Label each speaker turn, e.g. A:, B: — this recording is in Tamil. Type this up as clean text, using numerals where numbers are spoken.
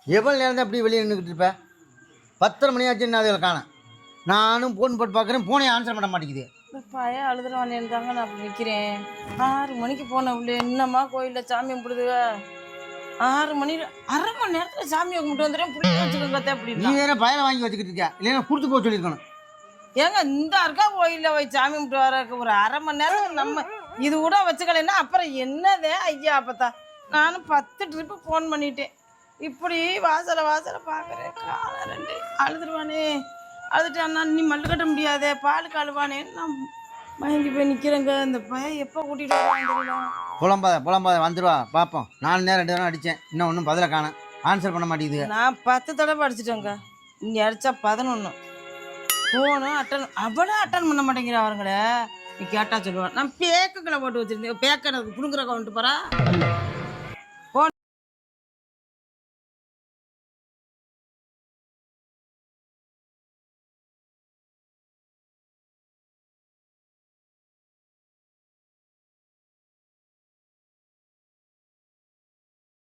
A: எவ்வளோ நேரம் தான் அப்படி வெளியே நின்றுக்கிட்டு இருப்பேன்? 10:30 மணி ஆச்சுன்னு அதில் காணேன். நானும் ஃபோன் போட்டு பார்க்குறேன், ஃபோனே ஆன்சர் பண்ண மாட்டேங்குது.
B: பையன் அழுதுருவானேன்னு தாங்க நான் அப்படி நிற்கிறேன். 6 மணிக்கு போனேன் உள்ளே. என்னம்மா கோயிலில் சாமி கும்பிடுதுவ? 6 மணி, அரை மணி நேரத்தில் சாமியை கும்பிட்டு வந்துடுறேன். பிடிச்சி வச்சுக்கோங்க
A: நீ
B: அப்படின்னு.
A: வேற பயலை வாங்கி வச்சுக்கிட்டு இருக்க, இல்லைன்னா கொடுத்து போக சொல்லியிருக்கணும்.
B: ஏங்க இந்த இருக்கா கோயிலில் போய் சாமி கும்பிட்டு வர ஒரு அரை மணி நேரத்துக்கு நம்ம இது கூட வச்சுக்கலைன்னா அப்புறம் என்னதே ஐயா. அப்பத்தா நானும் 10 ட்ரிப்பு ஃபோன் பண்ணிட்டேன். இப்படி வாசலை பார்க்குறேன். காலை 2 அழுதுருவானே. அழுதுட்டு அண்ணா நீ மல்லு கட்ட முடியாதே, பால் கழுவானே. நான் மயங்கி போய் நிற்கிறேங்க. இந்த பையன் எப்போ கூட்டிகிட்டு வருவாங்க?
A: புலம்பாத வந்துடுவா பார்ப்போம். 4 நேரம் 2 நேரம் அடித்தேன், இன்னும் ஒன்றும் பதிலை காணேன், ஆன்சர் பண்ண மாட்டேங்குது.
B: நான் 10 தடவை அடிச்சிட்டேங்க. இங்கே அடித்தா 11. ஃபோனும் அட்டன் பண்ண மாட்டேங்கிற அவங்கள. நீ கேட்டால் சொல்லுவான். நான் பேக்குகளை போட்டு வச்சுருந்தேன். பேக்கை புடுங்குற கவுண்ட்டு போகிறா.